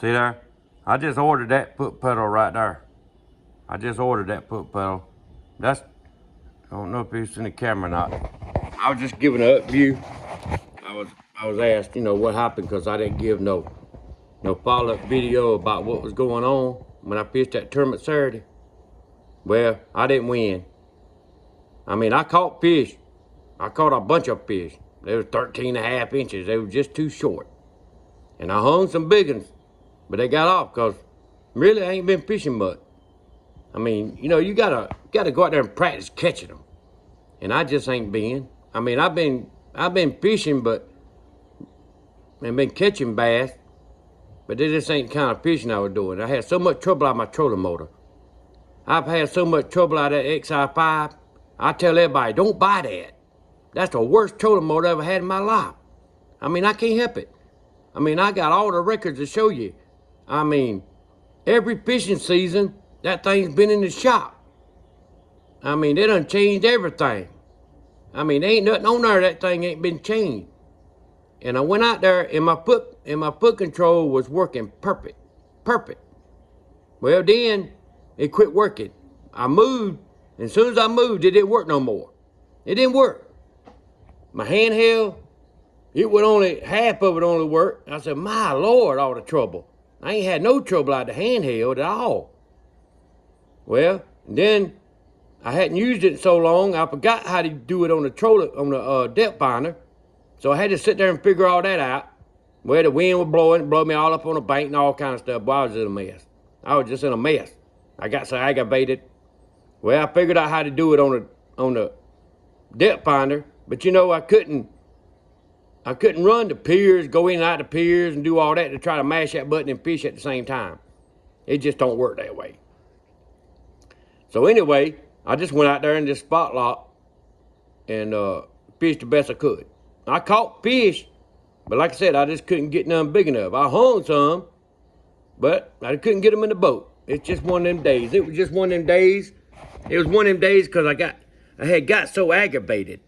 See there? I just ordered that foot pedal right there. I just ordered that foot pedal. I don't know if it's in the camera or not. I was just giving an up view. I was asked, what happened, because I didn't give no follow-up video about what was going on when I fished that tournament Saturday. Well, I didn't win. I mean, I caught fish. I caught a bunch of fish. They were 13.5 inches. They were just too short. And I hung some big ones, but they got off because really I ain't been fishing much. I mean, you gotta go out there and practice catching them. And I just ain't been. I mean, I've been fishing, but I've been catching bass, but they just ain't the kind of fishing I was doing. I had so much trouble out of my trolling motor. I've had so much trouble out of that XI5. I tell everybody, don't buy that. That's the worst trolling motor I ever had in my life. I mean, I can't help it. I mean, I got all the records to show you. I mean, every fishing season, that thing's been in the shop. I mean, they done changed everything. I mean, there ain't nothing on there that thing ain't been changed. And I went out there and my foot control was working perfect. Well, then it quit working. I moved, and as soon as I moved, it didn't work no more. It didn't work. My handheld, half of it only worked. I said, my Lord, all the trouble. I ain't had no trouble out of the handheld at all. Well, then I hadn't used it in so long, I forgot how to do it on the depth finder. So I had to sit there and figure all that out. Well, the wind was blowing, blew me all up on the bank and all kind of stuff. Boy, I was in a mess. I was just in a mess. I got so aggravated. Well, I figured out how to do it on the depth finder, but I couldn't run the piers, go in and out the piers and do all that to try to mash that button and fish at the same time. It just don't work that way. So anyway, I just went out there and just spot locked and fished the best I could. I caught fish, but like I said, I just couldn't get none big enough. I hung some, but I couldn't get them in the boat. It's just one of them days. It was just one of them days. It was one of them days because I had got so aggravated.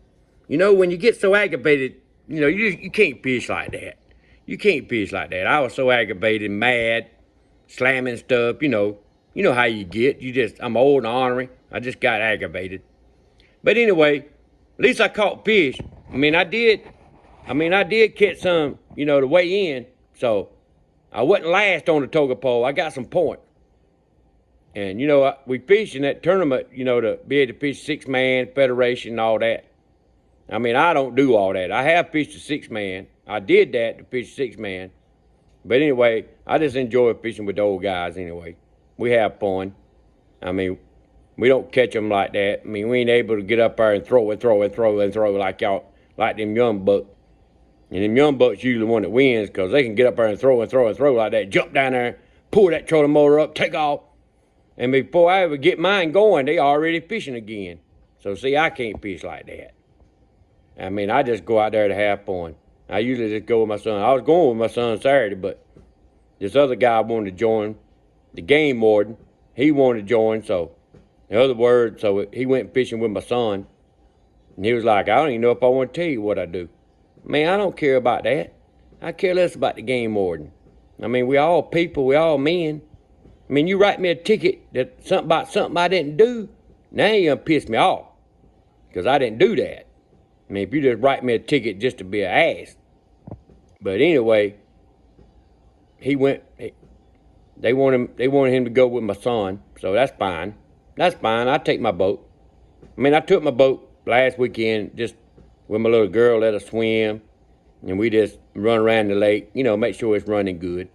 When you get so aggravated, you can't fish like that. You can't fish like that. I was so aggravated, mad, slamming stuff, You know how you get. I'm old and ornery. I just got aggravated. But anyway, at least I caught fish. I mean, I did catch some, to weigh in. So I wasn't last on the toga pole. I got some point. And, we fished in that tournament, to be able to fish 6-man, federation, and all that. I mean, I don't do all that. I have fished a 6-man. I did that to fish 6-man. But anyway, I just enjoy fishing with the old guys anyway. We have fun. I mean, we don't catch them like that. I mean, we ain't able to get up there and throw like y'all, like them young bucks. And them young bucks usually the one that wins because they can get up there and throw like that. Jump down there, pull that trolling motor up, take off. And before I ever get mine going, they already fishing again. So see, I can't fish like that. I mean, I just go out there to have fun. I usually just go with my son. I was going with my son Saturday, but this other guy wanted to join, the game warden. He wanted to join, so in other words, so he went fishing with my son. And he was like, I don't even know if I want to tell you what I do. Man, I don't care about that. I care less about the game warden. I mean, we all people, we all men. I mean, you write me a ticket about something I didn't do, now you gonna piss me off. Because I didn't do that. I mean, if you just write me a ticket just to be an ass. But anyway, they wanted him to go with my son, so that's fine. That's fine. I take my boat. I mean, I took my boat last weekend just with my little girl, let her swim, and we just run around the lake, make sure it's running good.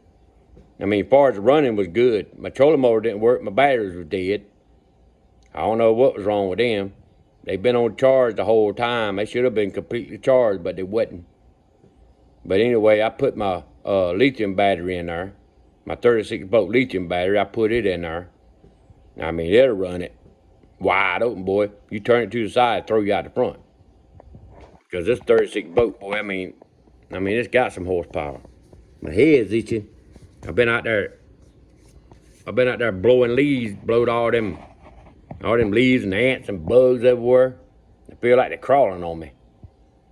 I mean, as far as the running was good. My trolling motor didn't work. My batteries were dead. I don't know what was wrong with them. They've been on charge the whole time. They should have been completely charged, but they wasn't. But anyway, I put my lithium battery in there. My 36-volt lithium battery, I put it in there. I mean, it'll run it wide open, boy. You turn it to the side, throw you out the front. Because this 36-volt, boy, I mean, it's got some horsepower. My head's itching. I've been out there blowing leaves, blowed all them leaves and ants and bugs everywhere. I feel like they're crawling on me.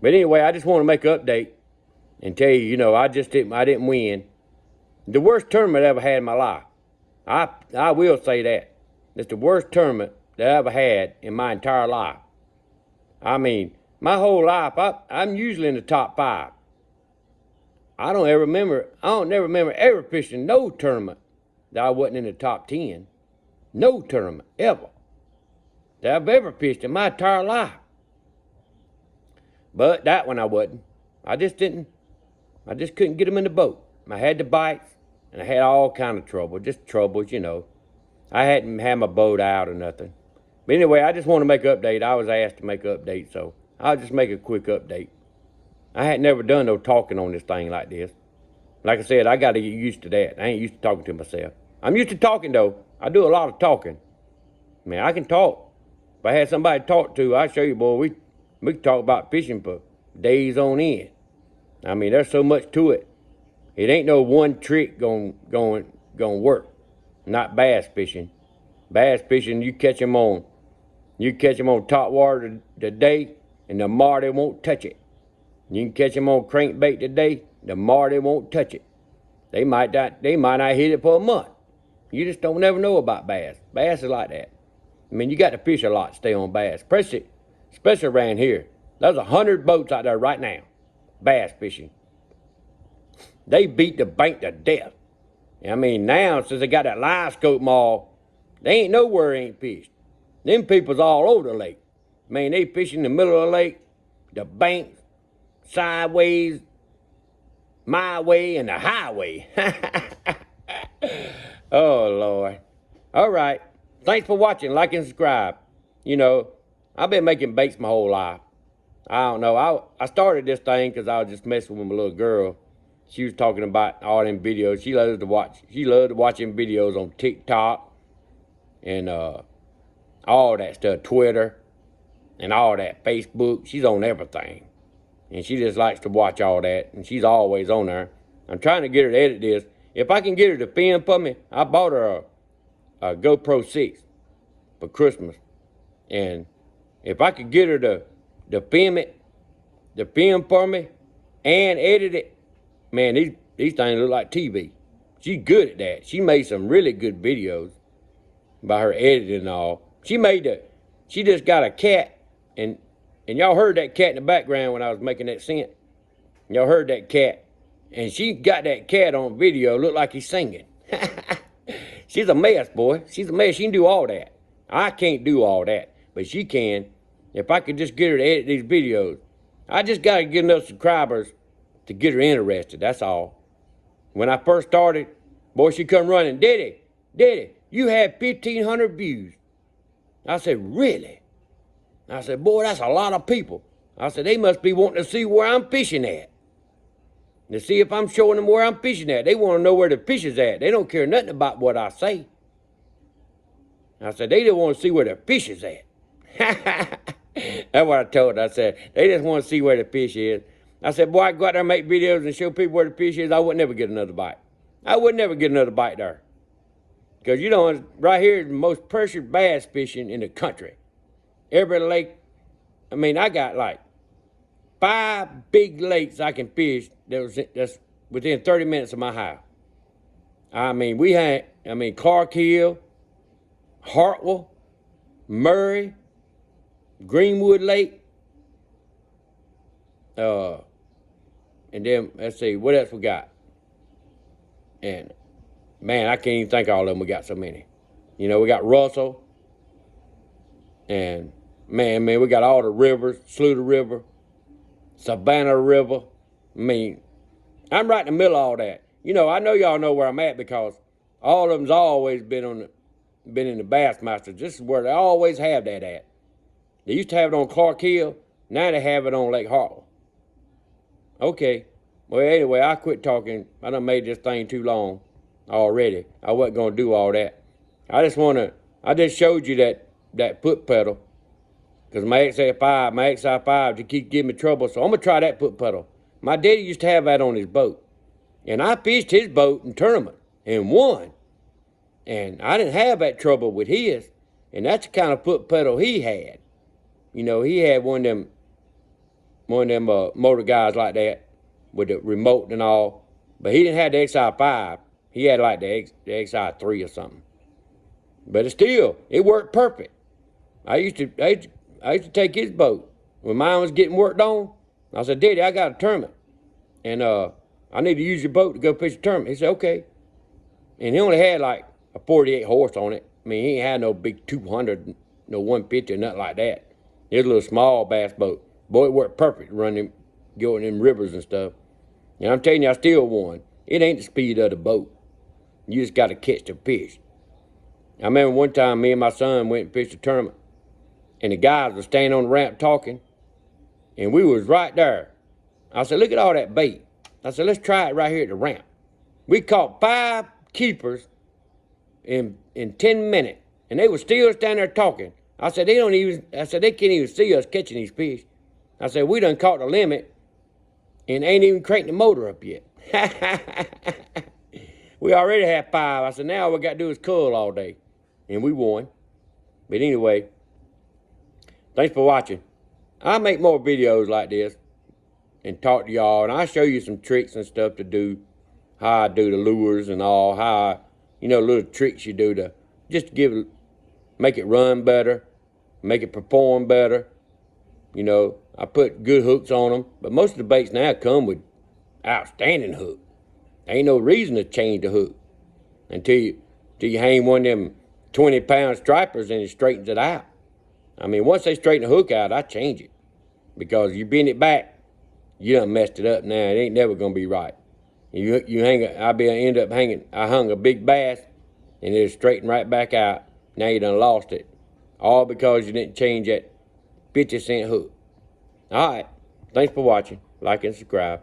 But anyway, I just want to make an update and tell you, I didn't win. The worst tournament I ever had in my life. I will say that. It's the worst tournament that I ever had in my entire life. I mean, my whole life, I'm usually in the top 5. I don't never remember ever fishing no tournament that I wasn't in the top 10. No tournament, ever, that I've ever fished in my entire life. But that one I wasn't. I just couldn't get them in the boat. I had the bites, and I had all kind of trouble, just troubles, you know. I hadn't had my boat out or nothing. But anyway, I just want to make an update. I was asked to make an update, so I'll just make a quick update. I had never done no talking on this thing like this. Like I said, I got to get used to that. I ain't used to talking to myself. I'm used to talking, though. I do a lot of talking. Man, I can talk. If I had somebody to talk to, I'd show you, boy, we can talk about fishing for days on end. I mean, there's so much to it. It ain't no one trick gonna work. Not bass fishing. Bass fishing, you catch them on top water today, and tomorrow they won't touch it. You can catch them on crankbait today, tomorrow they won't touch it. They might not hit it for a month. You just don't never know about bass. Bass is like that. I mean, you got to fish a lot to stay on bass, especially around here. There's 100 boats out there right now, bass fishing. They beat the bank to death. I mean, now, since they got that live scope mall, they ain't nowhere ain't fished. Them people's all over the lake. I mean, they fish in the middle of the lake, the banks, sideways, my way, and the highway. Oh, Lord. All right. Thanks for watching. Like and subscribe. You know, I've been making baits my whole life. I don't know. I started this thing because I was just messing with my little girl. She was talking about all them videos. She loved watching videos on TikTok and all that stuff, Twitter and all that, Facebook. She's on everything. And she just likes to watch all that. And she's always on there. I'm trying to get her to edit this. If I can get her to film for me, I bought her a GoPro 6 for Christmas. And if I could get her to film for me and edit it, man, these things look like TV. She's good at that. She made some really good videos by her editing and all. She just got a cat, and y'all heard that cat in the background when I was making that scent. Y'all heard that cat. And she got that cat on video, looked like he's singing. She's a mess, boy. She's a mess. She can do all that. I can't do all that, but she can. If I could just get her to edit these videos. I just got to get enough subscribers to get her interested, that's all. When I first started, boy, she come running, Daddy, you had 1,500 views. I said, really? I said, boy, that's a lot of people. I said, they must be wanting to see where I'm fishing at. To see if I'm showing them where I'm fishing at. They want to know where the fish is at. They don't care nothing about what I say. I said, they just want to see where the fish is at. That's what I told her. I said, they just want to see where the fish is. I said, boy, I go out there and make videos and show people where the fish is. I would never get another bite. I would never get another bite there. Because, you know, right here is the most pressured bass fishing in the country. Every lake, I mean, I got like 5 big lakes I can fish that's within 30 minutes of my house. I mean, Clark Hill, Hartwell, Murray, Greenwood Lake, and then, let's see, what else we got? And, man, I can't even think of all of them. We got so many. You know, we got Russell. And, man, we got all the rivers. Sluter River. Savannah River. I mean, I'm right in the middle of all that. You know, I know y'all know where I'm at because all of them's always been in the Bassmasters. This is where they always have that at. They used to have it on Clark Hill. Now they have it on Lake Hartwell. Okay. Well, anyway, I quit talking. I done made this thing too long already. I wasn't going to do all that. I just showed you that foot pedal. Because my XI5 to keep giving me trouble. So I'm going to try that foot pedal. My daddy used to have that on his boat. And I fished his boat in tournament and won. And I didn't have that trouble with his. And that's the kind of foot pedal he had. You know, he had one of them motor guys like that with the remote and all. But he didn't have the XI5. He had like the XI3 or something. But it worked perfect. I used to take his boat when mine was getting worked on. I said, Daddy, I got a tournament, and I need to use your boat to go fish a tournament. He said, okay. And he only had like a 48 horse on it. I mean, he ain't had no big 200, no 150 or nothing like that. It was a little small bass boat. Boy, it worked perfect running, going in rivers and stuff. And I'm telling you, I still won. It ain't the speed of the boat. You just got to catch the fish. I remember one time me and my son went and fished a tournament, and the guys were standing on the ramp talking, and we was right there. I said, look at all that bait. I said, let's try it right here at the ramp. We caught 5 keepers in 10 minutes, and they were still standing there talking. I said, they can't even see us catching these fish. I said, we done caught the limit and ain't even cranked the motor up yet. We already had 5. I said, now all we got to do is cull all day. And we won. But anyway, thanks for watching. I'll make more videos like this and talk to y'all. And I'll show you some tricks and stuff to do. How I do the lures and all. How little tricks you do to just make it run better. Make it perform better. I put good hooks on them. But most of the baits now come with outstanding hooks. Ain't no reason to change the hook until you hang one of them 20-pound stripers and it straightens it out. I mean, once they straighten the hook out, I change it. Because you bend it back, you done messed it up now. It ain't never gonna be right. I hung a big bass and it'll straighten right back out. Now you done lost it. All because you didn't change that 50-cent hook. All right. Thanks for watching. Like and subscribe.